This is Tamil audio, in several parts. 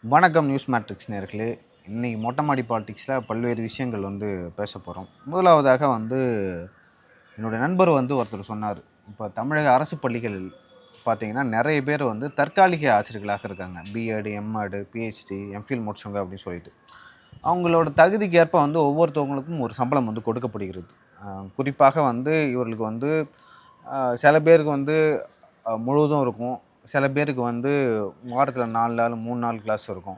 வணக்கம் நியூஸ் மேட்ரிக்ஸ் நேயர்களே. இன்னைக்கு மொட்டை மாடி பாலிடிக்ஸில் பல்வேறு விஷயங்கள் பேச போகிறோம். முதலாவதாக என்னுடைய நண்பர் ஒருத்தர் சொன்னார். இப்போ தமிழக அரசு பள்ளிகள் பார்த்தீங்கன்னா நிறைய பேர் தற்காலிக ஆசிரியர்களாக இருக்காங்க. பிஎட், எம்எட், பிஹெச்டி, எம்ஃபில் முடிச்சவங்க அப்படின்னு சொல்லிட்டு. அவங்களோட தகுதிக்கு ஏற்ப ஒவ்வொருத்தவங்களுக்கும் ஒரு சம்பளம் கொடுக்கப்படுகிறது. குறிப்பாக இவர்களுக்கு சில பேருக்கு முழுவதும் இருக்கும். சில பேருக்கு வாரத்தில் 4 நாள் 3 நாள் கிளாஸ் இருக்கும்.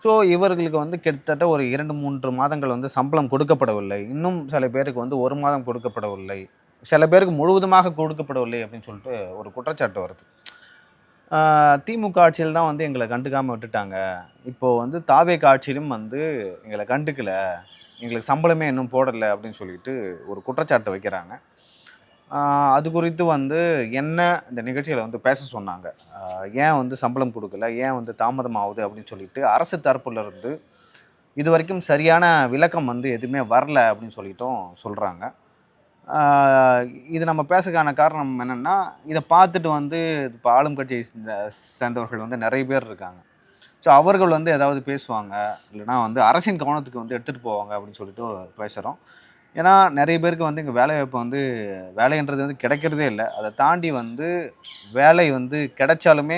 ஸோ இவர்களுக்கு கிட்டத்தட்ட ஒரு 2, 3 மாதங்கள் சம்பளம் கொடுக்கப்படவில்லை. இன்னும் சில பேருக்கு 1 மாதம் கொடுக்கப்படவில்லை. சில பேருக்கு முழுவதுமாக கொடுக்கப்படவில்லை அப்படின்னு சொல்லிட்டு ஒரு குற்றச்சாட்டு வருது. திமுக ஆட்சியில் தான் எங்களை கண்டுக்காமல் விட்டுட்டாங்க. இப்போது தாவேக ஆட்சியிலும் எங்களை கண்டுக்கலை, எங்களுக்கு சம்பளமே இன்னும் போடலை அப்படின்னு சொல்லிட்டு ஒரு குற்றச்சாட்டு வைக்கிறாங்க. அது குறித்து என்ன இந்த நிகழ்ச்சியில் பேச சொன்னாங்க. ஏன் சம்பளம் கொடுக்கல, ஏன் தாமதம் ஆகுது அப்படின்னு சொல்லிட்டு அரசு தரப்புலேருந்து இது வரைக்கும் சரியான விளக்கம் எதுவுமே வரல அப்படின்னு சொல்லிட்டும் சொல்கிறாங்க. இது நம்ம பேசுறதுக்கான காரணம் என்னென்னா, இதை பார்த்துட்டு இப்போ ஆளும் கட்சியை சேர்ந்தவர்கள் நிறைய பேர் இருக்காங்க. ஸோ அவர்கள் ஏதாவது பேசுவாங்க, இல்லைனா அரசின் கவனத்துக்கு எடுத்துகிட்டு போவாங்க அப்படின்னு சொல்லிட்டு பேசுகிறோம். ஏன்னா நிறைய பேருக்கு இங்கே வேலைவாய்ப்பு வேலைன்றது கிடைக்கிறதே இல்லை. அதை தாண்டி வேலை கிடைச்சாலுமே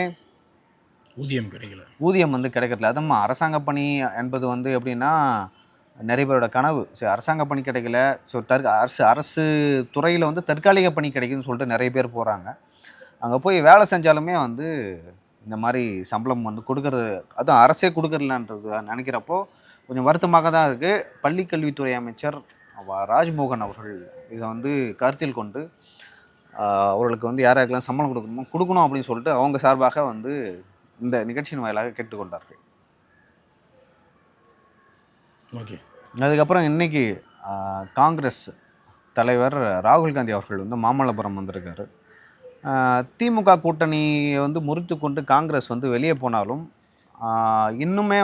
ஊதியம் கிடைக்கிறதில்ல. அதுவும் அரசாங்க பணி என்பது எப்படின்னா நிறைய பேரோட கனவு. சரி, அரசாங்க பணி கிடைக்கல, ஸோ அரசு துறையில் தற்காலிக பணி கிடைக்குதுன்னு சொல்லிட்டு நிறைய பேர் போகிறாங்க. அங்கே போய் வேலை செஞ்சாலுமே இந்த மாதிரி சம்பளம் கொடுக்கறது, அதுவும் அரசே கொடுக்கறலான்றது நினைக்கிறப்போ கொஞ்சம் வருத்தமாக தான் இருக்குது. பள்ளிக்கல்வித்துறை அமைச்சர் ராஜ்மோகன் அவர்கள் இதை கருத்தில் கொண்டு அவர்களுக்கு யாருக்கெல்லாம் சம்பளம் கொடுக்கணும் அப்படின்னு சொல்லிட்டு அவங்க சார்பாக இந்த நிகழ்ச்சியின் வாயிலாக கேட்டுக்கொண்டார்கள். ஓகே. அதுக்கப்புறம் இன்றைக்கி காங்கிரஸ் தலைவர் ராகுல் காந்தி அவர்கள் மாமல்லபுரம் வந்திருக்காரு. திமுக கூட்டணியை முறித்து கொண்டு காங்கிரஸ் வெளியே போனாலும் இன்னுமே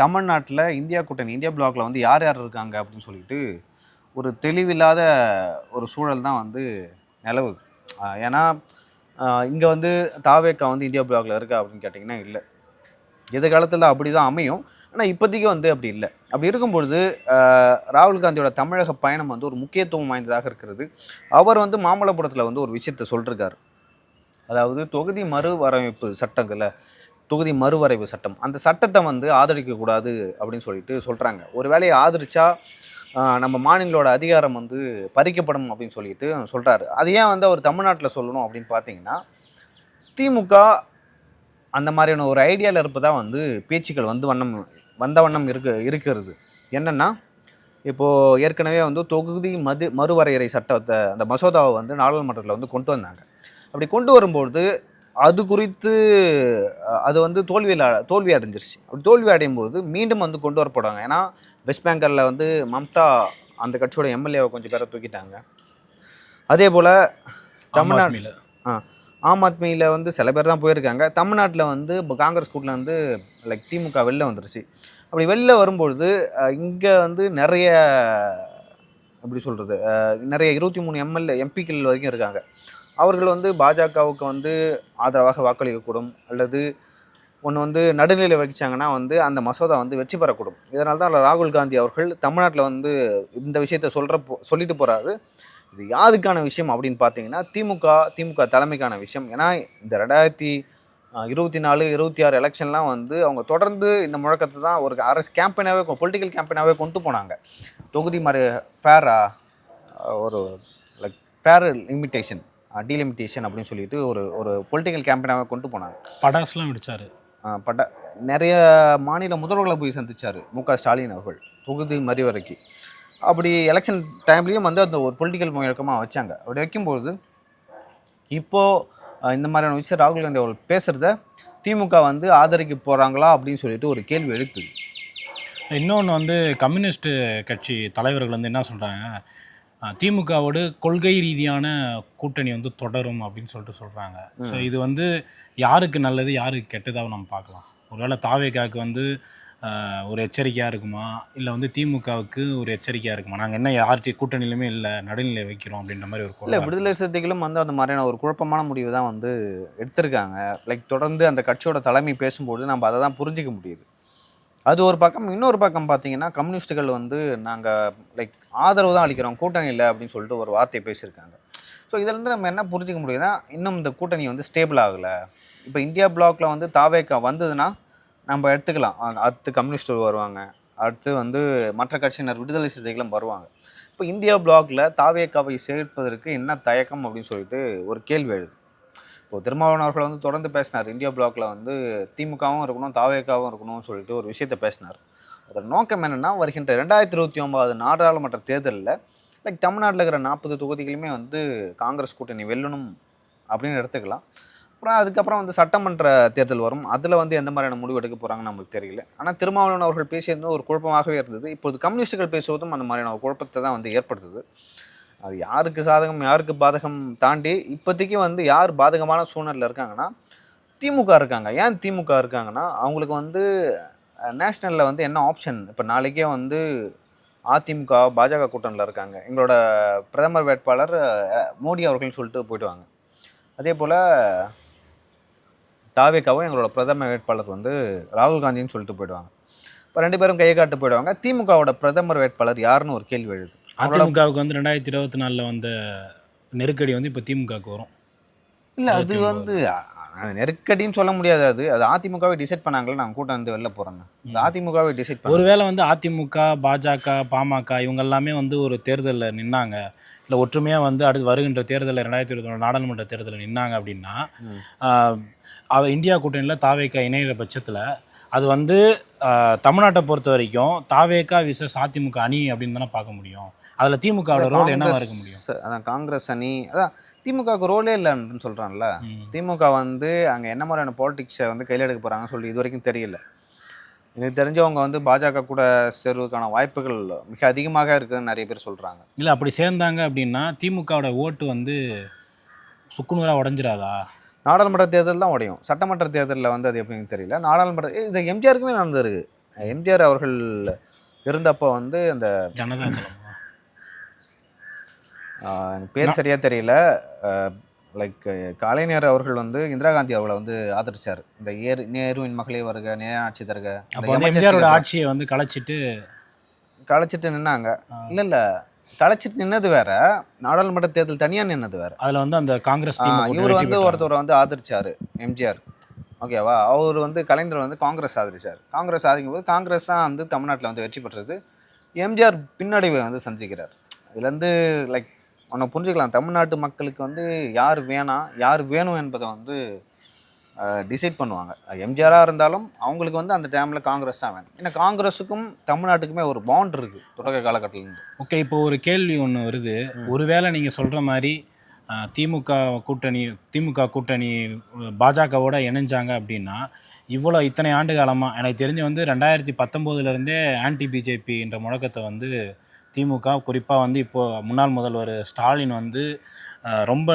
தமிழ்நாட்டில் இந்தியா கூட்டணி, இந்தியா பிளாக்ல யார் யார் இருக்காங்க அப்படின்னு சொல்லிட்டு ஒரு தெளிவில்லாத ஒரு சூழல் தான் நிலவுது. ஏன்னா இங்கே தாவேகா இந்தியா பிளாக்ல இருக்கா அப்படின்னு கேட்டிங்கன்னா இல்லை. எதிர்காலத்தில் அப்படி தான் அமையும். ஆனால் இப்போதைக்கு அப்படி இல்லை. அப்படி இருக்கும்பொழுது ராகுல் காந்தியோட தமிழக பயணம் ஒரு முக்கியத்துவம் வாய்ந்ததாக இருக்கிறது. அவர் மாமல்லபுரத்தில் ஒரு விஷயத்தை சொல்லிருக்காரு. அதாவது தொகுதி மறுவரையமைப்பு சட்டங்களை, தொகுதி மறுவரைவு சட்டம், அந்த சட்டத்தை ஆதரிக்கக்கூடாது அப்படின்னு சொல்லிட்டு சொல்கிறாங்க. ஒரு வேலையை ஆதரித்தா நம்ம மாநிலங்களோட அதிகாரம் பறிக்கப்படும் அப்படின்னு சொல்லிட்டு சொல்கிறாரு. அது ஏன் அவர் தமிழ்நாட்டில் சொல்லணும் அப்படின்னு பார்த்தீங்கன்னா, திமுக அந்த மாதிரியான ஒரு ஐடியாவில் இருப்பதாக பேச்சுக்கள் வந்த வண்ணம் இருக்கிறது. என்னென்னா, இப்போது ஏற்கனவே தொகுதி மறுவரையறை சட்டத்தை, அந்த மசோதாவை நாடாளுமன்றத்தில் கொண்டு வந்தாங்க. அப்படி கொண்டு வரும்பொழுது அது குறித்து அது தோல்வி அடைஞ்சிருச்சு. அப்படி தோல்வி அடையும் போது மீண்டும் கொண்டு வரப்படுவாங்க. ஏன்னா வெஸ்ட் பெங்காலில் மம்தா அந்த கட்சியோட எம்எல்ஏவை கொஞ்சம் பேரை தூக்கிட்டாங்க. அதே போல் தமிழ்நாட்டில் ஆம் ஆத்மியில் சில பேர் தான் போயிருக்காங்க. தமிழ்நாட்டில் இப்போ காங்கிரஸ் கூட்டில் லைக் திமுக வெளில வந்துருச்சு. அப்படி வெளில வரும்பொழுது இங்கே நிறைய எப்படி சொல்கிறது, நிறைய 23 எம்பிக்கள் வரைக்கும் இருக்காங்க. அவர்கள் பாஜகவுக்கு ஆதரவாக வாக்களிக்கக்கூடும், அல்லது ஒன்று நடுநிலை வகிச்சாங்கன்னா அந்த மசோதா வெற்றி பெறக்கூடும். இதனால தான் ராகுல் காந்தி அவர்கள் தமிழ்நாட்டில் இந்த விஷயத்தை சொல்லிட்டு போகிறாரு. இது யாருக்கான விஷயம் அப்படின்னு பார்த்தீங்கன்னா, திமுக தலைமைக்கான விஷயம். ஏன்னா இந்த 2024, 26 எலெக்ஷன்லாம் அவங்க தொடர்ந்து இந்த முழக்கத்தை தான் ஒரு அரசு கேம்பெயினாகவே, பொலிட்டிக்கல் கேம்பெயினாகவே கொண்டு போனாங்க. தொகுதி ஒரு லைக் ஃபேர் லிமிட்டேஷன், டீலிமிட்டேஷன் அப்படின்னு சொல்லிட்டு ஒரு பொலிட்டிக்கல் கேம்பெயினாகவே கொண்டு போனாங்க. படாஸ்லாம் விடுச்சார். நிறைய மாநில முதல்வர்களை போய் சந்திச்சார் மு.க. ஸ்டாலின் அவர்கள் தொகுதி மறுவரைக்கு. அப்படி எலெக்ஷன் டைம்லேயும் அந்த ஒரு பொலிட்டிக்கல் முழக்கமாக வச்சாங்க. அப்படி வைக்கும்போது இப்போது இந்த மாதிரியான விஷயம் ராகுல் காந்தி அவர்கள் பேசுகிறத திமுக ஆதரிக்க போகிறாங்களா அப்படின்னு சொல்லிட்டு ஒரு கேள்வி எழுப்புது. இன்னொன்று கம்யூனிஸ்ட் கட்சி தலைவர்கள் என்ன சொல்கிறாங்க, திமுகவோடு கொள்கை ரீதியான கூட்டணி தொடரும் அப்படின்னு சொல்கிறாங்க. ஸோ இது யாருக்கு நல்லது யாருக்கு கெட்டதாக நம்ம பார்க்கலாம். ஒருவேளை தாவேகாவுக்கு ஒரு எச்சரிக்கையாக இருக்குமா, இல்லை வந்து திமுகவுக்கு ஒரு எச்சரிக்கையாக இருக்குமா, நாங்கள் என்ன யார்கிட்ட கூட்டணியிலுமே இல்லை நடுநிலை வைக்கிறோம் அப்படின்ற மாதிரி ஒரு இல்லை, குரல் விடுதலை சிறுத்தைகளும் வந்து அந்த மாதிரியான ஒரு குழப்பமான முடிவு தான் வந்து எடுத்திருக்காங்க. லைக் தொடர்ந்து அந்த கட்சியோட தலைமை பேசும்போது நம்ம அதை தான் புரிஞ்சிக்க முடியுது. அது ஒரு பக்கம். இன்னொரு பக்கம் பார்த்தீங்கன்னா, கம்யூனிஸ்ட்டுகள் வந்து நாங்கள் லைக் ஆதரவு தான் அளிக்கிறோம், கூட்டணி இல்லை அப்படின்னு சொல்லிட்டு ஒரு வார்த்தை பேசியிருக்காங்க. ஸோ இதிலேருந்து நம்ம என்ன புரிஞ்சிக்க முடியுதுன்னா, இன்னும் இந்த கூட்டணி வந்து ஸ்டேபிள் ஆகலை. இப்போ இந்தியா பிளாக்ல வந்து தாவேகா வந்ததுன்னா நம்ம எடுத்துக்கலாம். அடுத்து கம்யூனிஸ்ட் வருவாங்க, அடுத்து வந்து மற்ற கட்சியினர் விடுதலை சிறுத்தைகளும் வருவாங்க. இப்போ இந்தியா பிளாக்ல தாவேகாவை சேர்ப்பதற்கு என்ன தயக்கம் அப்படின்னு சொல்லிட்டு ஒரு கேள்வி எழுது. இப்போ திருமாவளவன் அவர்கள் வந்து தொடர்ந்து பேசினார், இந்தியா பிளாக்ல வந்து திமுகவும் இருக்கணும் தாவேகாவும் இருக்கணும்னு சொல்லிட்டு ஒரு விஷயத்தை பேசினார். அதோட நோக்கம் என்னென்னா, வருகின்ற 2029 நாடாளுமன்ற தேர்தலில் லைக் தமிழ்நாட்டில் இருக்கிற 40 தொகுதிகளுமே வந்து காங்கிரஸ் கூட்டணி வெல்லணும் அப்படின்னு எடுத்துக்கலாம். அப்புறம் அதுக்கப்புறம் வந்து சட்டமன்ற தேர்தல் வரும், அதில் வந்து எந்த மாதிரியான முடிவு எடுக்க போகிறாங்கன்னு நமக்கு தெரியல. ஆனால் திருமாவளவன் அவர்கள் பேசியது ஒரு குழப்பமாகவே இருந்தது. இப்போது கம்யூனிஸ்டுகள் பேசுவதும் அந்த மாதிரியான ஒரு குழப்பத்தை தான் வந்து ஏற்படுத்துது. அது யாருக்கு சாதகம் யாருக்கு பாதகம் தாண்டி இப்போதைக்கு வந்து யார் பாதகமான சூழ்நிலையில் இருக்காங்கன்னா திமுக இருக்காங்க. ஏன் திமுக இருக்காங்கன்னா, அவங்களுக்கு வந்து நேஷ்னலில் வந்து என்ன ஆப்ஷன், இப்போ நாளைக்கே வந்து அதிமுக பாஜக கூட்டணியில் இருக்காங்க, எங்களோட பிரதமர் வேட்பாளர் மோடி அவர்கள்னு சொல்லிட்டு போயிடுவாங்க. அதே போல் தாவேகாவும் எங்களோட பிரதம வேட்பாளர் வந்து ராகுல் காந்தின்னு சொல்லிட்டு போயிடுவாங்க. இப்போ 2 பேரும் கையை காட்டு போயிடுவாங்க. திமுகவோட பிரதமர் வேட்பாளர் யாருன்னு ஒரு கேள்வி எழுது. அதிமுகவுக்கு வந்து 2024 வந்த நெருக்கடி வந்து இப்போ திமுகவுக்கு வரும். இல்லை, அது வந்து அது நெருக்கடின்னு சொல்ல முடியாது. அது அதிமுகவை டிசைட் பண்ணாங்களே நாங்கள் கூட்டம் வந்து வெளில போகிறோன்னு. அது அதிமுகவை டிசைட் பண்ண. ஒருவேளை வந்து அதிமுக, பாஜக, பாமக இவங்க எல்லாமே வந்து ஒரு தேர்தலில் நின்னாங்க, இல்லை ஒற்றுமையாக வந்து அடுத்து வருகின்ற தேர்தலில் 2021 நாடாளுமன்ற தேர்தலில் நின்னாங்க அப்படின்னா, இந்தியா கூட்டணியில் தாவேகா இணையிற பட்சத்தில் அது வந்து தமிழ்நாட்டை பொறுத்த வரைக்கும் தாவேகா விசஸ் அதிமுக அணி அப்படின்னு தானே பார்க்க முடியும். அதில் திமுகவோட ரோல் என்னவா இருக்க முடியும்? அதான் காங்கிரஸ் அணி, அதான் திமுகவுக்கு ரோலே இல்லைன்னு சொல்கிறான்ல. திமுக வந்து அங்கே என்ன மாதிரியான பாலிடிக்ஸை வந்து கையில் எடுக்க போகிறாங்கன்னு சொல்லி இது வரைக்கும் தெரியல. எனக்கு தெரிஞ்சவங்க வந்து பாஜக கூட சேர்வதற்கான வாய்ப்புகள் மிக அதிகமாக இருக்குதுன்னு நிறைய பேர் சொல்கிறாங்க. இல்லை, அப்படி சேர்ந்தாங்க அப்படின்னா திமுகவோட ஓட்டு வந்து சுக்குநூறாக உடஞ்சிராதா? நாடாளுமன்ற தேர்தல் தான் உடையும், சட்டமன்ற தேர்தலில் வந்து அது எப்படின்னு தெரியல. நாடாளுமன்ற இது எம்ஜிஆருக்குமே நடந்திருக்கு. எம்ஜிஆர் அவர்கள் இருந்தப்போ வந்து அந்த ஜனதா எனக்கு பேர் சரியாக தெரியல, லைக் கலைஞர் அவர்கள் வந்து இந்திரா காந்தி அவர்களை வந்து ஆதரிச்சார். இந்த நேருவின் மகளே வருக, நேராட்சி தருக, எம்ஜிஆரோட ஆட்சியை வந்து கலைச்சிட்டு நின்னாங்க. இல்லை கலைச்சிட்டு நின்னது வேற, நாடாளுமன்ற தேர்தல் தனியாக நின்னது வேற. அதில் வந்து அந்த காங்கிரஸ் இவர் வந்து ஒருத்தரை வந்து ஆதரிச்சார் எம்ஜிஆர், ஓகேவா. அவர் வந்து கலைஞர் வந்து காங்கிரஸ் ஆதரிச்சார். காங்கிரஸ் ஆதரிக்கும் போது காங்கிரஸ் தான் வந்து தமிழ்நாட்டில் வந்து வெற்றி பெற்றது. எம்ஜிஆர் பின்னடைவை வந்து சந்திக்கிறார். இதுலேருந்து லைக் ஒன்று புரிஞ்சுக்கலாம், தமிழ்நாட்டு மக்களுக்கு வந்து யார் வேணாம் யார் வேணும் என்பதை வந்து டிசைட் பண்ணுவாங்க. எம்ஜிஆராக இருந்தாலும் அவங்களுக்கு வந்து அந்த டைமில் காங்கிரஸ் தான் வேணும். ஏன்னா காங்கிரஸுக்கும் தமிழ்நாட்டுக்குமே ஒரு பாண்ட் இருக்குது தொடக்க காலகட்டத்திலேருந்து. ஓகே, இப்போ ஒரு கேள்வி ஒன்று வருது. ஒருவேளை நீங்கள் சொல்கிற மாதிரி திமுக கூட்டணி பாஜகவோட இணைஞ்சாங்க அப்படின்னா, இத்தனை ஆண்டு காலமாக எனக்கு தெரிஞ்சு வந்து 2019 ஆன்டி பிஜேபின்ற முழக்கத்தை வந்து திமுக குறிப்பாக வந்து இப்போது முன்னாள் முதல்வர் ஸ்டாலின் வந்து ரொம்ப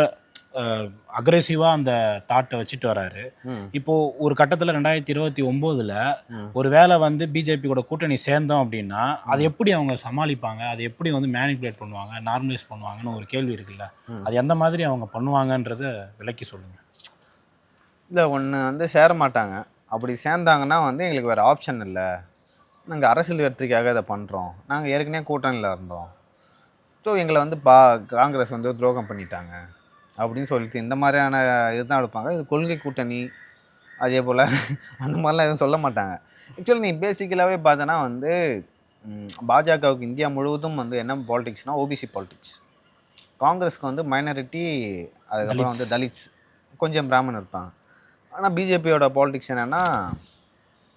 அக்ரெசிவாக அந்த தாட்டை வச்சுட்டு வராரு. இப்போது ஒரு கட்டத்தில் 2029 ஒரு வேளை வந்து பிஜேபி கூட கூட்டணி சேர்ந்தோம் அப்படின்னா அதை எப்படி அவங்க சமாளிப்பாங்க, அதை எப்படி வந்து மேனிப்புலேட் பண்ணுவாங்க, நார்மலைஸ் பண்ணுவாங்கன்னு ஒரு கேள்வி இருக்குல்ல, அது எந்த மாதிரி அவங்க பண்ணுவாங்கன்றத விளக்கி சொல்லுங்கள். இல்லை, ஒன்று வந்து சேர மாட்டாங்க. அப்படி சேர்ந்தாங்கன்னா வந்து எங்களுக்கு வேறு ஆப்ஷன் இல்லை, நாங்கள் அரசியல் வெற்றிக்காக இதை பண்ணுறோம், நாங்கள் ஏற்கனவே கூட்டணியில் இருந்தோம், ஸோ எங்களை வந்து காங்கிரஸ் வந்து துரோகம் பண்ணிட்டாங்க அப்படின்னு சொல்லிட்டு இந்த மாதிரியான இதுதான் எடுப்பாங்க. இது கொள்கை கூட்டணி அதே போல் அந்த மாதிரிலாம் எதுவும் சொல்ல மாட்டாங்க. ஆக்சுவலி நீ பேசிக்கலாகவே பார்த்தோன்னா வந்து பாஜகவுக்கு இந்தியா முழுவதும் வந்து என்ன பாலிடிக்ஸ்னால் ஓபிசி பாலிடிக்ஸ். காங்கிரஸ்க்கு வந்து மைனாரிட்டி, அதுக்கப்புறம் வந்து தலித்ஸ், கொஞ்சம் பிராமணன் இருப்பாங்க. ஆனால் பிஜேபியோட பாலிடிக்ஸ் என்னென்னா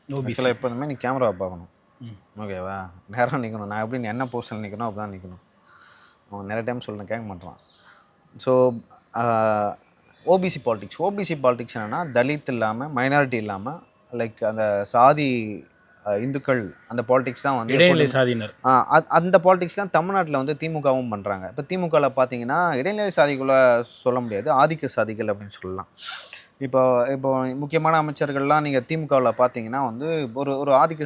ஓபிசியில் எப்போதுமே நீ கேமராவை பார்க்கணும், ஓகேவா, நேராக நிற்கணும். நான் எப்படி என்ன பொசிஷனில் நிற்கணும் அப்படி தான் நிற்கணும். அவன் நிறைய டைம் சொல்ல கேட்க மாட்டான். ஸோ ஓபிசி பாலிடிக்ஸ் என்னென்னா தலித் இல்லாமல் மைனாரிட்டி இல்லாமல் லைக் அந்த சாதி இந்துக்கள் அந்த பாலிடிக்ஸ் தான் வந்து இடைநிலை சாதியினர். அந்த பாலிடிக்ஸ் தான் தமிழ்நாட்டில் வந்து திமுகவும் பண்ணுறாங்க. இப்போ திமுகவில் பார்த்தீங்கன்னா இடைநிலை சாதிகளை சொல்ல முடியாது, ஆதிக்க சாதிகள் அப்படின்னு சொல்லலாம். இப்போ இப்போ முக்கியமான அமைச்சர்கள்லாம் நீங்கள் திமுகவில் பார்த்தீங்கன்னா வந்து ஒரு ஒரு ஆதிக்க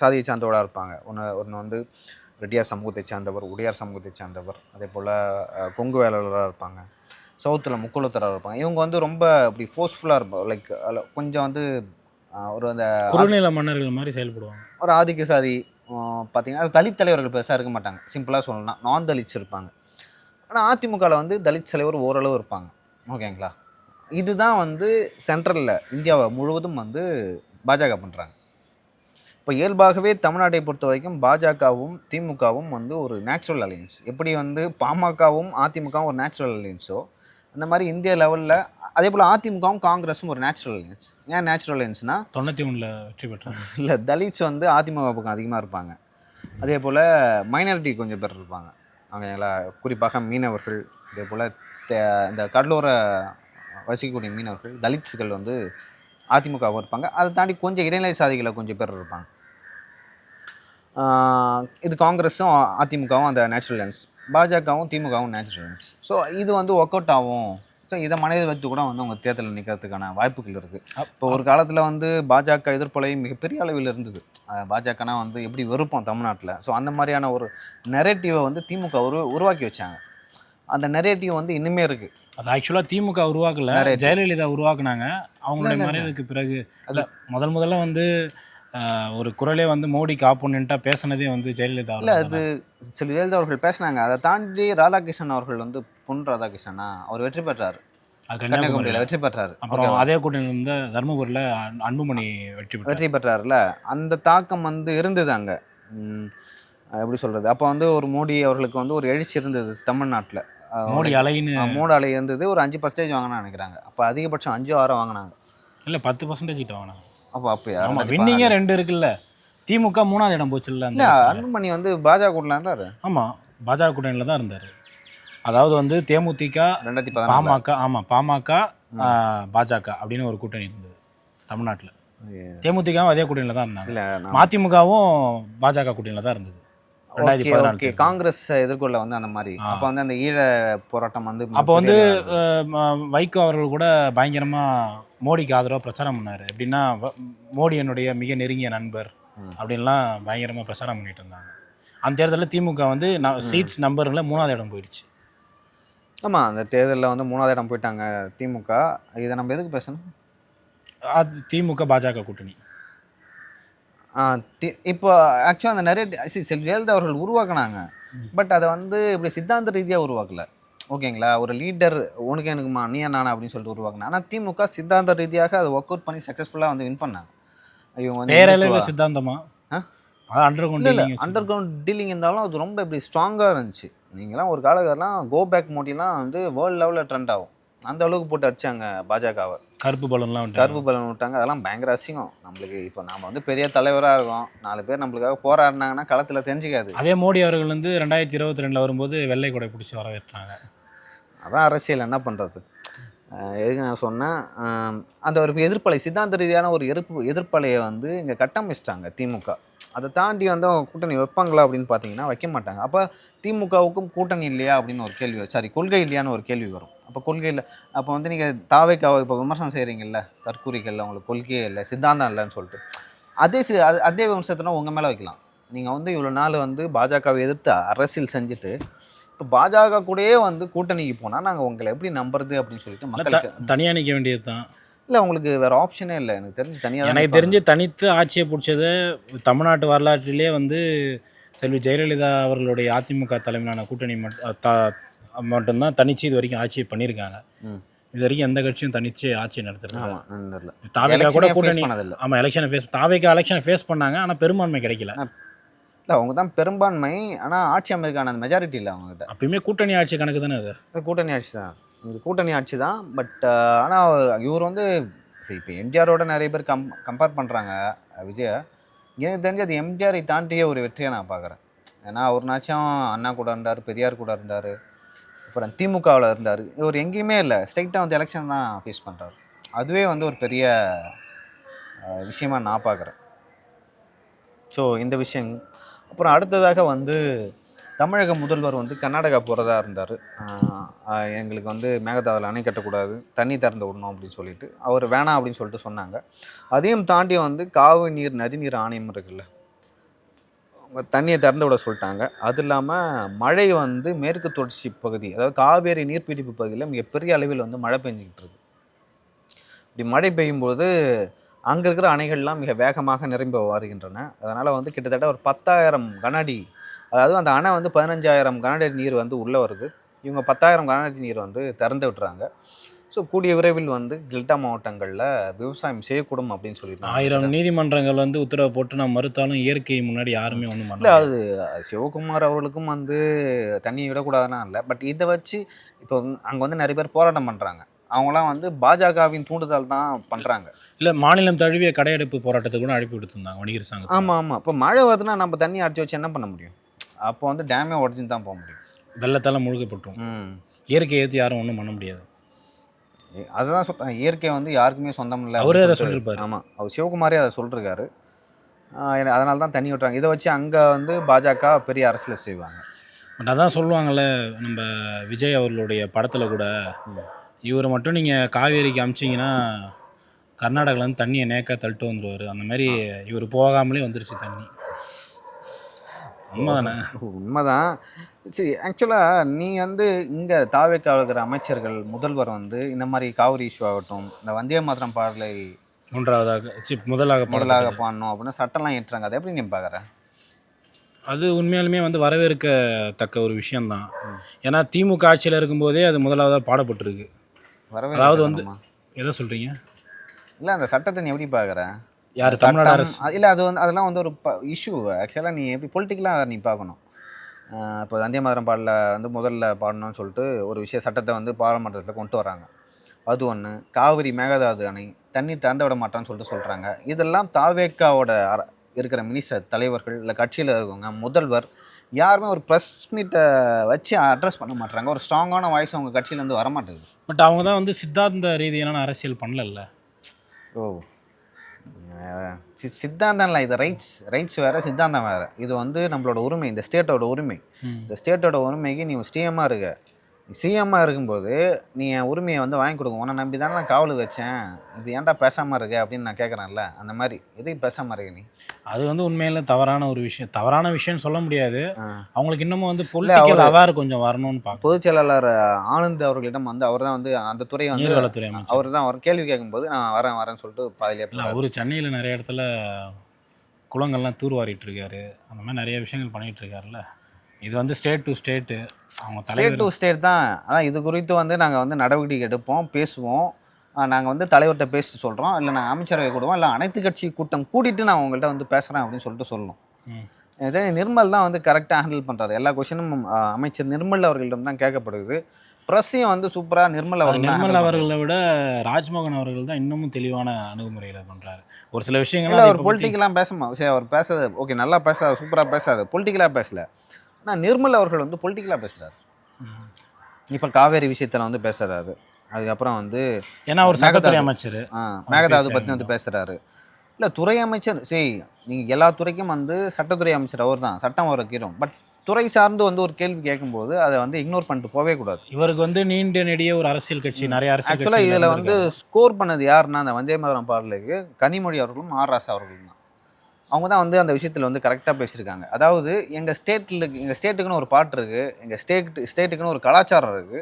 சாதியை சார்ந்தவராக இருப்பாங்க. ஒன்று வந்து ரெட்டியார் சமூகத்தை சார்ந்தவர், உடையார் சமூகத்தை சார்ந்தவர், அதே போல் கொங்கு வேளாளராக இருப்பாங்க, சவுத்தில் முக்குளத்தராக இருப்பாங்க. இவங்க வந்து ரொம்ப அப்படி ஃபோர்ஸ்ஃபுல்லாக இருப்பாங்க. லைக் அதில் கொஞ்சம் வந்து ஒரு அந்த குறுநில மன்னர்கள் மாதிரி செயல்படுவாங்க. ஒரு ஆதிக்க சாதி பார்த்தீங்கன்னா அது தலித் தலைவர்கள் பெருசாக இருக்க மாட்டாங்க. சிம்பிளாக சொல்லணும்னா நான் தலித்ஸ் இருப்பாங்க. ஆனால் அதிமுகவில் வந்து தலித் தலைவர் ஓரளவு இருப்பாங்க. ஓகேங்களா? இதுதான் வந்து சென்ட்ரலில் இந்தியாவை முழுவதும் வந்து பாஜக பண்ணுறாங்க. இப்போ இயல்பாகவே தமிழ்நாட்டை பொறுத்த வரைக்கும் பாஜகவும் திமுகவும் வந்து ஒரு நேச்சுரல் அலையன்ஸ். எப்படி வந்து பாமகவும் அதிமுகவும் ஒரு நேச்சுரல் அலையன்ஸோ அந்த மாதிரி இந்திய லெவலில் அதே போல் அதிமுகவும் காங்கிரஸும் ஒரு நேச்சுரல் அலையன்ஸ். ஏன் நேச்சுரல் அலையன்ஸ்னால் 91 வெற்றி பெற்றாங்க. இல்லை, தலித்ஸ் வந்து அதிமுக பக்கம் அதிகமாக இருப்பாங்க. அதே போல் மைனாரிட்டி கொஞ்சம் பேர் இருப்பாங்க. ஓகேங்களா? குறிப்பாக மீனவர்கள், அதே போல் இந்த கடலோர வசிக்கக்கூடிய மீனவர்கள், தலித்ஸ்கள் வந்து அதிமுகவும் இருப்பாங்க. அதை தாண்டி கொஞ்சம் இடைநிலை சாதிகளை கொஞ்சம் பேர் இருப்பாங்க. இது காங்கிரஸும் அதிமுகவும் அந்த நேச்சுரல் அலையன்ஸ், பாஜகவும் திமுகவும் நேச்சுரல் அலையன்ஸ். ஸோ இது வந்து ஒர்க் அவுட் ஆகும். ஸோ இதை மனதில் வைத்து கூட வந்து அவங்க தேர்தலில் நிற்கிறதுக்கான வாய்ப்புகள் இருக்குது. இப்போ ஒரு காலத்தில் வந்து பாஜக எதிர்ப்பலை மிகப்பெரிய அளவில் இருந்தது. பாஜகனா வந்து எப்படி வெறுப்போம் தமிழ்நாட்டில். ஸோ அந்த மாதிரியான ஒரு நெரேட்டிவை வந்து திமுக உருவாக்கி வச்சாங்க. அந்த நெரேட்டிவ் வந்து இன்னுமே இருக்குது. அது ஆக்சுவலாக திமுக உருவாக்கல, ஜெயலலிதா உருவாக்குனாங்க. அவங்களுடைய மறைவுக்கு பிறகு இல்லை முதல்ல வந்து ஒரு குரலே வந்து மோடிக்கு ஆப்போனண்ட்டாக பேசினதே வந்து ஜெயலலிதா. இல்லை, அது ஜெயலலிதா அவர்கள் பேசினாங்க. அதை தாண்டி ராதாகிருஷ்ணன் அவர்கள் வந்து பொன் ராதாகிருஷ்ணனா அவர் வெற்றி பெற்றார், கன்னியாகுமரியில் வெற்றி பெற்றார். அப்புறம் அதே கூட்டணியில் இருந்த தருமபுரியில் அன்புமணி வெற்றி பெற்றார்ல. அந்த தாக்கம் வந்து இருந்தது அங்கே. எப்படி சொல்கிறது, அப்போ வந்து ஒரு மோடி அவர்களுக்கு வந்து ஒரு எழுச்சி இருந்தது தமிழ்நாட்டில். மோடி அலை இருந்தது. ஒரு 5% வாங்கினா நினைக்கிறாங்க. அப்போ அதிகபட்சம் 5-6 வாங்கினாங்க. இல்லை 10% கிட்ட வாங்கினாங்க. அப்போ அப்போயா வின்னிங்கே 2 இருக்குல்ல. திமுக 3ஆவது இடம் போச்சுல்ல. இல்லை, அன்புமணி வந்து பாஜக கூட்டணியில் இருந்தார். ஆமாம், பாஜக கூட்டணியில் தான் இருந்தார். அதாவது வந்து தேமுதிக 2014 பாமக, ஆமாம் பாமக பாஜக அப்படின்னு ஒரு கூட்டணி இருந்தது தமிழ்நாட்டில். தேமுதிகவும் அதே கூட்டணியில் தான் இருந்தாங்க. இல்லை, மதிமுகவும் பாஜக கூட்டணியில் தான் இருந்தது 2014. காங்கிரஸ் எதிர்கொள்ள வந்து அந்த மாதிரி அப்போ வந்து அந்த ஈழ போராட்டம் வந்து அப்போ வந்து வைகோ அவர்கள் கூட பயங்கரமாக மோடிக்கு ஆதரவாக பிரச்சாரம் பண்ணார். எப்படின்னா மோடி என்னுடைய மிக நெருங்கிய நண்பர் அப்படின்லாம் பயங்கரமாக பிரச்சாரம் பண்ணிட்டு இருந்தாங்க. அந்த தேர்தலில் திமுக வந்து சீட்ஸ் நம்பரில் 3ஆவது இடம் போயிடுச்சு. ஆமாம், அந்த தேர்தலில் வந்து 3ஆவது இடம் போயிட்டாங்க திமுக. இதை நம்ம எதுக்கு பேசணும்? திமுக பாஜக கூட்டணி இப்போ ஆக்சுவலாக அந்த நிறைய ஜெயலலிதா அவர்கள் உருவாக்குனாங்க. பட் அதை வந்து இப்படி சித்தாந்த ரீதியாக உருவாக்கல. ஓகேங்களா? ஒரு லீடர் உனக்கு எனக்குமா நீ நானா அப்படின்னு சொல்லிட்டு உருவாக்குனாங்க. ஆனால் திமுக சித்தாந்த ரீதியாக அதை ஒர்க் அவுட் பண்ணி சக்ஸஸ்ஃபுல்லாக வந்து வின் பண்ணாங்க. இவங்க வந்து சித்தாந்தமா அண்டர் கிரவுண்ட் டீலிங் இருந்தாலும் அது ரொம்ப இப்படி ஸ்ட்ராங்காக இருந்துச்சு. நீங்களாம் ஒரு காலகட்டம்லாம் கோ பேக் மோட்டிலாம் வந்து வேர்ல்டு லெவலில் ட்ரெண்ட் ஆகும். அந்த அளவுக்கு போட்டு அடிச்சாங்க பாஜகவை. கருப்பு பலன் விட்டாங்க. அதெல்லாம் பயங்கர அசிங்கம் நம்மளுக்கு. இப்போ நாம் வந்து பெரிய தலைவராக இருக்கோம், 4 பேர் நம்மளுக்காக போராடினாங்கன்னா களத்தில் தெரிஞ்சிக்காது. அதே மோடி அவர்கள் வந்து 2022 வரும்போது வெள்ளை கொடை பிடிச்சி வரவேற்றாங்க. அதான் அரசியல். என்ன பண்ணுறது? எதுக்கு நான் சொன்னேன், அந்த ஒரு எதிர்ப்பலை சித்தாந்த ரீதியான ஒரு எதிர்ப்பலையை வந்து இங்கே கட்டமைச்சிட்டாங்க திமுக. அதை தாண்டி வந்து அவங்க கூட்டணி வைப்பாங்களா அப்படின்னு பார்த்தீங்கன்னா வைக்க மாட்டாங்க. அப்போ திமுகவுக்கும் கூட்டணி இல்லையா அப்படின்னு ஒரு கேள்வி, கொள்கை இல்லையான்னு ஒரு கேள்வி வரும். அப்போ கொள்கை இல்லை, அப்போ வந்து நீங்கள் தாவேக்காவை இப்போ விமர்சனம் செய்கிறீங்கல்ல, தற்கூரிகளில் உங்களுக்கு கொள்கையே இல்லை, சித்தாந்தம் இல்லைன்னு சொல்லிட்டு அதே விமர்சனத்தினா உங்கள் மேலே வைக்கலாம். நீங்கள் வந்து இவ்வளோ நாள் வந்து பாஜகவை எதிர்த்து அரசியல் செஞ்சுட்டு இப்போ பாஜக கூடயே வந்து கூட்டணிக்கு போனால் நாங்கள் உங்களை எப்படி நம்புறது அப்படின்னு சொல்லிட்டு மக்களுக்கு தனியாக நிற்க வேண்டியது தான். இல்லை, உங்களுக்கு வேறு ஆப்ஷனே இல்லை. எனக்கு தெரிஞ்சு தனித்து ஆட்சியை பிடிச்சது தமிழ்நாட்டு வரலாற்றிலே வந்து செல்வி ஜெயலலிதா அவர்களுடைய அதிமுக தலைமையிலான கூட்டணி மட்டும்தான் தனிச்சு இது வரைக்கும் ஆட்சி பண்ணியிருக்காங்க. இது வரைக்கும் எந்த கட்சியும் தனிச்சு ஆட்சி நடத்துறது. தாவேக்கா கூட கூட்டணி, ஆமாம் எலெக்ஷனை ஃபேஸ் பண்ணாங்க. ஆனால் பெரும்பான்மை கிடைக்கல. இல்லை, அவங்க தான் பெரும்பான்மை. ஆனால் ஆட்சி அமைக்கான அந்த மெஜாரிட்டி இல்லை அவங்ககிட்ட. அப்பயுமே கூட்டணி ஆட்சி கணக்கு தானே. அது கூட்டணி ஆட்சி தான், இது கூட்டணி ஆட்சி தான். பட் ஆனால் இவர் வந்து இப்போ எம்ஜிஆரோட நிறைய பேர் கம்பேர் பண்ணுறாங்க விஜயை. எனக்கு தெரிஞ்சு அது எம்ஜிஆரை தாண்டிய ஒரு வெற்றியை நான் பார்க்குறேன். ஏன்னா அவர்னாச்சும் அண்ணா கூட இருந்தார், பெரியார் கூட இருந்தார், அப்புறம் திமுகவில் இருந்தார். இவர் எங்கேயுமே இல்லை, ஸ்ட்ரைட்டாக வந்து எலெக்ஷன் தான் ஃபேஸ் பண்ணுறாரு. அதுவே வந்து ஒரு பெரிய விஷயமாக நான் பார்க்குறேன். ஸோ இந்த விஷயம். அப்புறம் அடுத்ததாக வந்து தமிழக முதல்வர் வந்து கர்நாடகா போகிறதா இருந்தார். எங்களுக்கு வந்து மேகதாதுல அணை கட்டக்கூடாது, தண்ணி திறந்து விடணும் அப்படின்னு சொல்லிட்டு அவர் வேணாம் அப்படின்னு சொல்லிட்டு சொன்னாங்க. அதையும் தாண்டி வந்து காவிரி நீர் நதிநீர் ஆணையம் இருக்குல்ல, அவங்க தண்ணியை திறந்து விட சொல்லிட்டாங்க. அது இல்லாமல் மழை வந்து மேற்கு தொடர்ச்சி பகுதி, அதாவது காவேரி நீர்பிடிப்பு பகுதியில் மிகப்பெரிய அளவில் வந்து மழை பெஞ்சிக்கிட்டு இருக்கு. இப்படி மழை பெய்யும்போது அங்கே இருக்கிற அணைகள்லாம் மிக வேகமாக நிரம்பி வருகின்றன. அதனால் வந்து கிட்டத்தட்ட ஒரு 10,000 கனஅடி, அதாவது அந்த அணை வந்து 15,000 கனஅடி நீர் வந்து உள்ளே வருது. இவங்க 10,000 கனஅடி நீர் வந்து திறந்து விட்டுறாங்க. ஸோ கூடிய விரைவில் வந்து டெல்டா மாவட்டங்களில் விவசாயம் செய்யக்கூடும் அப்படின்னு சொல்லியிருக்காங்க. 1000 நீதிமன்றங்கள் வந்து உத்தரவு போட்டு நான் மறுத்தாலும் இயற்கை முன்னாடி யாருமே ஒன்றும் இல்லை, பண்ணல. அது சிவகுமார் அவர்களுக்கும் வந்து தண்ணியை விடக்கூடாதுன்னா இல்லை. பட் இதை வச்சு இப்போ அங்கே வந்து நிறைய பேர் போராட்டம் பண்ணுறாங்க. அவங்களாம் வந்து பாஜகவின் தூண்டுதல் தான் பண்ணுறாங்க. இல்லை, மாநிலம் தழுவிய கடையெடுப்பு போராட்டத்துக்கு கூட அழைப்பு விடுத்திருந்தாங்க வணிகர் சங்கம். ஆமாம். இப்போ மழை வருதுன்னா நம்ம தண்ணி அடிச்சு வச்சு என்ன பண்ண முடியும்? அப்போ வந்து டேமே உடஞ்சின்னு தான் போக முடியும். வெள்ளத்தால் முழுக்கப்பட்டுரும். இயற்கையை ஏற்றி யாரும் ஒன்றும் பண்ண முடியாது. அதுதான் சொல்கிறேன், இயற்கை வந்து யாருக்குமே சொந்தம் இல்லை. அவரே அதை சொல்லியிருப்பாரு. ஆமாம், அவர் சிவகுமாரே அதை சொல்லிருக்காரு. அதனால தான் தண்ணி விட்டுறாங்க. இதை வச்சு அங்கே வந்து பாஜக பெரிய அரசியல் செய்வாங்க. பட் அதான் சொல்லுவாங்கள்ல, நம்ம விஜய் அவர்களுடைய படத்தில் கூட இவரை மட்டும் நீங்கள் காவேரிக்கு அமிச்சிங்கன்னா கர்நாடகாவிலேருந்து தண்ணியை நேக்காக தள்ளிட்டு வந்துடுவார். அந்த மாதிரி இவர் போகாமலே வந்துருச்சு தண்ணி. உண்மைதானே? உண்மைதான். சரி, ஆக்சுவலாக நீ வந்து இங்கே தாவேக்காவில் இருக்கிற அமைச்சர்கள், முதல்வர் வந்து இந்த மாதிரி காவிரி இஷ்யூ ஆகட்டும், இந்த வந்தே மாதரம் பாடலை முதலாக பாடணும் அப்படின்னு சட்டம்லாம் ஏற்றுறாங்க. அதை எப்படி நீ பார்க்குற? அது உண்மையாலுமே வந்து வரவேற்கத்தக்க ஒரு விஷயம்தான். ஏன்னா திமுக ஆட்சியில் இருக்கும்போதே அது முதலாவதாக பாடப்பட்டிருக்கு. அதாவது வந்து எதை சொல்கிறீங்க? இல்லை, அந்த சட்டத்தை நீ எப்படி பார்க்குற? யார் தமிழ்நாடு அரசு? இல்லை, அது வந்து அதெல்லாம் வந்து ஒரு இஷ்யூ. ஆக்சுவலாக நீ எப்படி பொலிட்டிக்கலாக அதை நீ பார்க்கணும். இப்போ வந்தே மாதரம் பாடல வந்து முதல்ல பாடணும்னு சொல்லிட்டு ஒரு சட்டத்தை வந்து பாராளுமன்றத்தில் கொண்டு வராங்க. அது ஒன்று. காவிரி மேகதாது அணை தண்ணீர் திறந்து விட மாட்டான்னு சொல்கிறாங்க. இதெல்லாம் தாவேக்காவோட இருக்கிற மினிஸ்டர் தலைவர்கள், இல்லை கட்சியில் இருக்கவங்க, முதல்வர் யாருமே ஒரு ப்ரெஸ் மீட்டை வச்சு அட்ரஸ் பண்ண மாட்டாங்க. ஒரு ஸ்ட்ராங்கான வாய்ஸ் அவங்க கட்சியிலேருந்து வரமாட்டேங்குது. பட் அவங்க தான் வந்து சித்தாந்த ரீதியான அரசியல் பண்ணல. ஓ, சித்தாந்தம் இல்லை, இது ரைட்ஸ் வேறு, சித்தாந்தம் வேறு. இது வந்து நம்மளோட உரிமை, இந்த ஸ்டேட்டோட உரிமை. இந்த ஸ்டேட்டோட உரிமைக்கு நீ சிஎம்மாக இருக்க. சிஎம்மாக இருக்கும்போது நீ என் உரிமையை வந்து வாங்கி கொடுங்க. உன்னை நம்பி தானே நான் காவலுக்கு வச்சேன், இப்படி ஏன்டா பேசாமல் இருக்க அப்படின்னு நான் கேட்குறேன்ல. அந்த மாதிரி எதுக்கு பேசாமல் இருக்க நீ? அது வந்து உண்மையில தவறான ஒரு விஷயம். தவறான விஷயம்னு சொல்ல முடியாது. அவங்களுக்கு இன்னமும் வந்து பொலிட்டிக்கல் அவேர் கொஞ்சம் வரணும்னு பார்க்க. பொதுச் செயலாளர் ஆனந்த் அவர்களிடம் வந்து அவர் தான் வந்து அந்த துறையை வந்து நீர்வளத்துறை அவர் தான் அவர் கேள்வி கேட்கும்போது நான் வரேன்னு சொல்லிட்டு பாதியிலே. அவர் சென்னையில் நிறைய இடத்துல குளங்கள்லாம் தூர்வாரிட்டு இருக்காரு. அந்த மாதிரி நிறைய விஷயங்கள் பண்ணிகிட்டு இருக்காருல்ல. இது வந்து ஸ்டேட் டு ஸ்டேட்டு, அவங்க ஸ்டேட் டு ஸ்டேட் தான். அதான் இது குறித்து வந்து நாங்கள் வந்து நடவடிக்கை எடுப்போம், பேசுவோம். நாங்கள் வந்து தலைவர்கிட்ட பேசிட்டு சொல்கிறோம், இல்லை நாங்கள் அமைச்சரவை கூடுவோம், இல்லை அனைத்து கட்சி கூட்டம் கூட்டிகிட்டு நான் உங்கள்கிட்ட வந்து பேசுகிறேன் அப்படின்னு சொல்லிட்டு சொல்லணும். இதே நிர்மல் தான் வந்து கரெக்டாக ஹேண்டில் பண்ணுறாரு. எல்லா கொஷினும் அமைச்சர் நிர்மல் அவர்களிடம் தான் கேட்கப்படுது. ப்ரெஸ்ஸையும் வந்து சூப்பராக நிர்மல் அவர்களை விட ராஜ்மோகன் அவர்கள் தான் இன்னமும் தெளிவான அணுகுமுறையில் பண்ணுறாரு. ஒரு சில விஷயங்கள் அவர் பொலிட்டிக்கலாக சரி, அவர் பேசுறது ஓகே, நல்லா பேசுறாரு, சூப்பராக பேசுறாரு, பொலிட்டிக்கலாக பேசல. ஆனால் நிர்மல் அவர்கள் வந்து பொலிட்டிக்கலாக பேசுகிறாரு. இப்போ காவேரி விஷயத்தில் வந்து பேசுகிறாரு. அதுக்கப்புறம் வந்து ஏன்னா ஒரு சட்டத்துறை அமைச்சர் மேகதாது பற்றி வந்து பேசுகிறாரு. இல்லை, துறை அமைச்சர் சரி, நீங்கள் எல்லா துறைக்கும் வந்து சட்டத்துறை அமைச்சர் அவர் தான், சட்டம் அவர் வைக்கிறோம். பட் துறை சார்ந்து வந்து ஒரு கேள்வி கேட்கும்போது அதை வந்து இக்னோர் பண்ணிட்டு போகவே கூடாது. இவருக்கு வந்து நீண்ட நெடிய ஒரு அரசியல் கட்சி, நிறைய அரசியல் ஆக்சுவலாக இதில் வந்து ஸ்கோர் பண்ணது யாருன்னா அந்த வந்தே மாதரம் பாடலுக்கு கனிமொழி அவர்களும் ஆர் ராசா அவர்களும் தான். அவங்க தான் வந்து அந்த விஷயத்தில் வந்து கரெக்டாக பேசியிருக்காங்க. அதாவது எங்கள் ஸ்டேட்டுக்குன்னு ஒரு பாட்டு இருக்குது, எங்கள் ஸ்டேட்டுக்குன்னு ஒரு கலாச்சாரம் இருக்குது.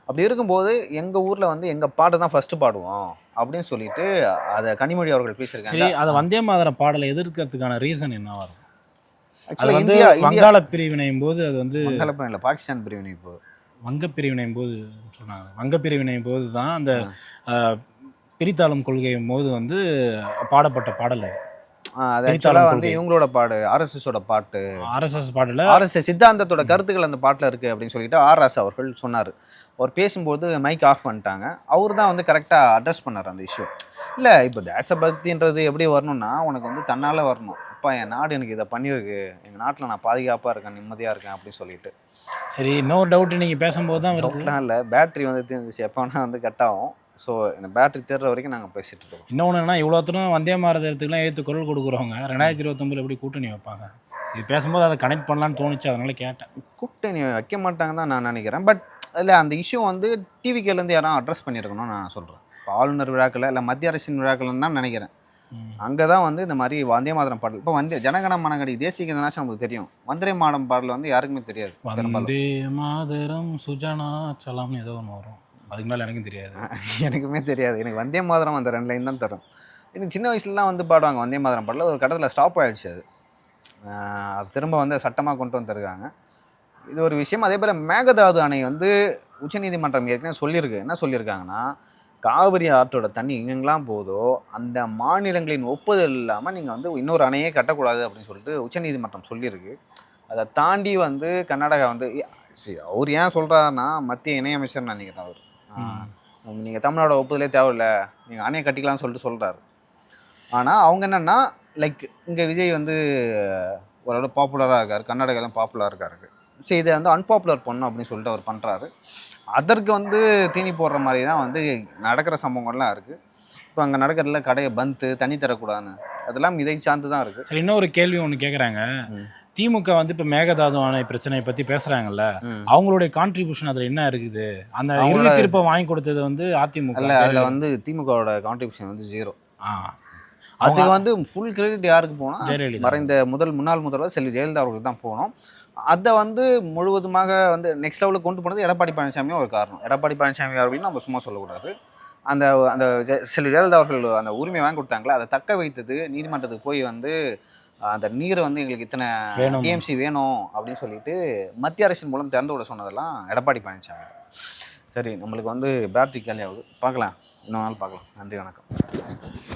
அப்படி இருக்கும்போது எங்கள் ஊரில் வந்து எங்கள் பாட்டு தான் ஃபஸ்ட்டு பாடுவோம் அப்படின்னு சொல்லிட்டு அதை கனிமொழி அவர்கள் பேசியிருக்காங்க. அதை வந்தே மாதரம் பாடலை எதிர்க்கிறதுக்கான ரீசன் என்னவா இருக்கும்? ஆக்சுவலாக வந்து வங்காள பிரிவினையும் போது அது வந்து இல்லை, பாகிஸ்தான் பிரிவினை போது, வங்க பிரிவினையும் போது சொன்னாங்க. வங்க பிரிவினையும் போது தான் அந்த பிரித்தாளும் கொள்கையும் போது வந்து பாடப்பட்ட பாடல். அது ஆக்சுவலாக வந்து இவங்களோட பாடு, ஆர்எஸ்எஸோட பாட்டு. ஆர்எஸ்எஸ் பாட்டில் ஆர்எஸ்எஸ் சித்தாந்தத்தோட கருத்துக்கள் அந்த பாட்டில் இருக்குது அப்படின்னு சொல்லிட்டு ஆர் ராசா அவர்கள் சொன்னார். அவர் பேசும்போது மைக் ஆஃப் பண்ணிட்டாங்க. அவர் தான் வந்து கரெக்டாக அட்ரஸ் பண்ணார் அந்த இஷ்யூ. இல்லை, இப்போ தேசபக்தின்றது எப்படி வரணும்னா உனக்கு வந்து தன்னால் வரணும். அப்பா, என் நாடு எனக்கு இதை பண்ணியிருக்கு, எங்கள் நாட்டில் நான் பாதுகாப்பாக இருக்கேன், நிம்மதியாக இருக்கேன் அப்படின்னு சொல்லிட்டு. சரி, இன்னொரு டவுட் நீங்கள் பேசும்போது தான் டவுட்லாம் இல்லை, பேட்ரி வந்து தெரிஞ்சிச்சு, எப்போ வேணால் வந்து கட் ஆகும். ஸோ இந்த பேட்டரி தேர்ற வரைக்கும் நாங்கள் பேசிகிட்டு இருக்கோம். இன்னொன்றுனா இவ்வளோ தூரம் வந்தே மாதத்துக்குலாம் ஏற்று குரல் கொடுக்குறவங்க 2029 எப்படி கூட்டணி வைப்பாங்க? இது பேசும்போது அதை கனெக்ட் பண்ணலான்னு தோணுச்சு, அதனால கேட்டேன். கூட்டணி வைக்க மாட்டாங்கன்னு தான் நான் நினைக்கிறேன். பட் இல்லை, அந்த இஷ்யூ வந்து டிவிகேலேருந்து யாரும் அட்ரஸ் பண்ணியிருக்கணும்னு நான் சொல்கிறேன். இப்போ ஆளுநர் விழாக்கள் இல்லை மத்திய அரசின் விழாக்கள்னு தான் நினைக்கிறேன். அங்கே தான் வந்து இந்த மாதிரி வந்தே மாதரம் பாடல், இப்போ வந்து ஜனகண மனகடி தேசிய கீதனாச்சும் நமக்கு தெரியும். வந்தே மாதரம் பாடல் வந்து யாருக்குமே தெரியாது. வந்தே மாதரம் சுஜனா சலாம்னு ஏதோ ஒன்று வரும், அதுக்கு மேலே எனக்கும் தெரியாது. எனக்குமே தெரியாது. எனக்கு வந்தே மாதரம் அந்த 2 லைன் தான் தரும். எனக்கு சின்ன வயசுலலாம் வந்து பாடுவாங்க வந்தே மாதரம் பாடல. ஒரு கட்டத்தில் ஸ்டாப் ஆகிடுச்சு அது. அது திரும்ப வந்து சட்டமாக கொண்டு வந்துருக்காங்க. இது ஒரு விஷயம். அதே போல் மேகதாது அணை வந்து உச்சநீதிமன்றம் ஏற்கனவே சொல்லியிருக்கு. என்ன சொல்லியிருக்காங்கன்னா, காவிரி ஆற்றோட தண்ணி எங்கெங்கெல்லாம் போதோ அந்த மாநிலங்களின் ஒப்புதல் இல்லாமல் நீங்கள் வந்து இன்னொரு அணையே கட்டக்கூடாது அப்படின்னு சொல்லிட்டு உச்சநீதிமன்றம் சொல்லியிருக்கு. அதை தாண்டி வந்து கர்நாடகா வந்து அவர் ஏன் சொல்கிறாருன்னா, மத்திய இணையமைச்சர்னு நினைக்கிறேன் அவர். நீங்கள் தமிழ்நாடு ஒப்புதலே தேவையில்லை, நீங்கள் அணையை கட்டிக்கலாம்னு சொல்லிட்டு சொல்கிறாரு. ஆனால் அவங்க என்னென்னா, லைக் இங்கே விஜய் வந்து ஓரளவு பாப்புலராக இருக்கார், கர்நாடகாலாம் பாப்புலராக இருக்காரு. சரி, இதை வந்து அன்பாப்புலர் பண்ணணும் அப்படின்னு சொல்லிட்டு அவர் பண்ணுறாரு. அதற்கு வந்து தீனி போடுற மாதிரி தான் வந்து நடக்கிற சம்பவங்கள்லாம் இருக்குது. இப்போ அங்கே நடக்கிறதுல கடையை பந்து தண்ணி தரக்கூடாதுன்னு, அதெல்லாம் இதை சார்ந்து தான் இருக்குது. சரி, இன்னொரு கேள்வி ஒன்று கேட்குறாங்க. திமுக வந்து இப்போ மேகதாது அணை பிரச்சனையை பற்றி பேசுகிறாங்கல்ல, அவங்களுடைய கான்ட்ரிபியூஷன் அதில் என்ன இருக்குது? அந்த இறுதி தீர்ப்பை வாங்கி கொடுத்தது வந்து அதிமுக இல்லை, அதில் வந்து திமுகவோட கான்ட்ரிபியூஷன் வந்து 0. அதுக்கு வந்து ஃபுல் கிரெடிட் யாருக்கு போனால் மறைந்த முன்னாள் முதல்வர் செல்வி ஜெயலலிதா அவர்களுக்கு தான் போகணும். அதை வந்து முழுவதுமாக வந்து நெக்ஸ்ட் லெவலுக்கு கொண்டு போனது எடப்பாடி பழனிசாமியும் ஒரு காரணம். எடப்பாடி பழனிசாமி அவர்களையும் நம்ம சும்மா சொல்லக்கூடாது. அந்த அந்த செல்வி ஜெயலலிதா அவர்கள் அந்த உரிமையை வாங்கி கொடுத்தாங்களே, அதை தக்க வைத்தது நீதிமன்றத்துக்கு போய் வந்து அந்த நீரை வந்து எங்களுக்கு இத்தனை டிஎம்சி வேணும் அப்படின்னு சொல்லிட்டு மத்திய அரசின் மூலம் திறந்து விட சொன்னதெல்லாம் எடப்பாடி பழனிசாமி. சரி, நம்மளுக்கு வந்து பேட்டரி காலி ஆகுது. பார்க்கலாம், இன்னொரு நாள் பார்க்கலாம். நன்றி, வணக்கம்.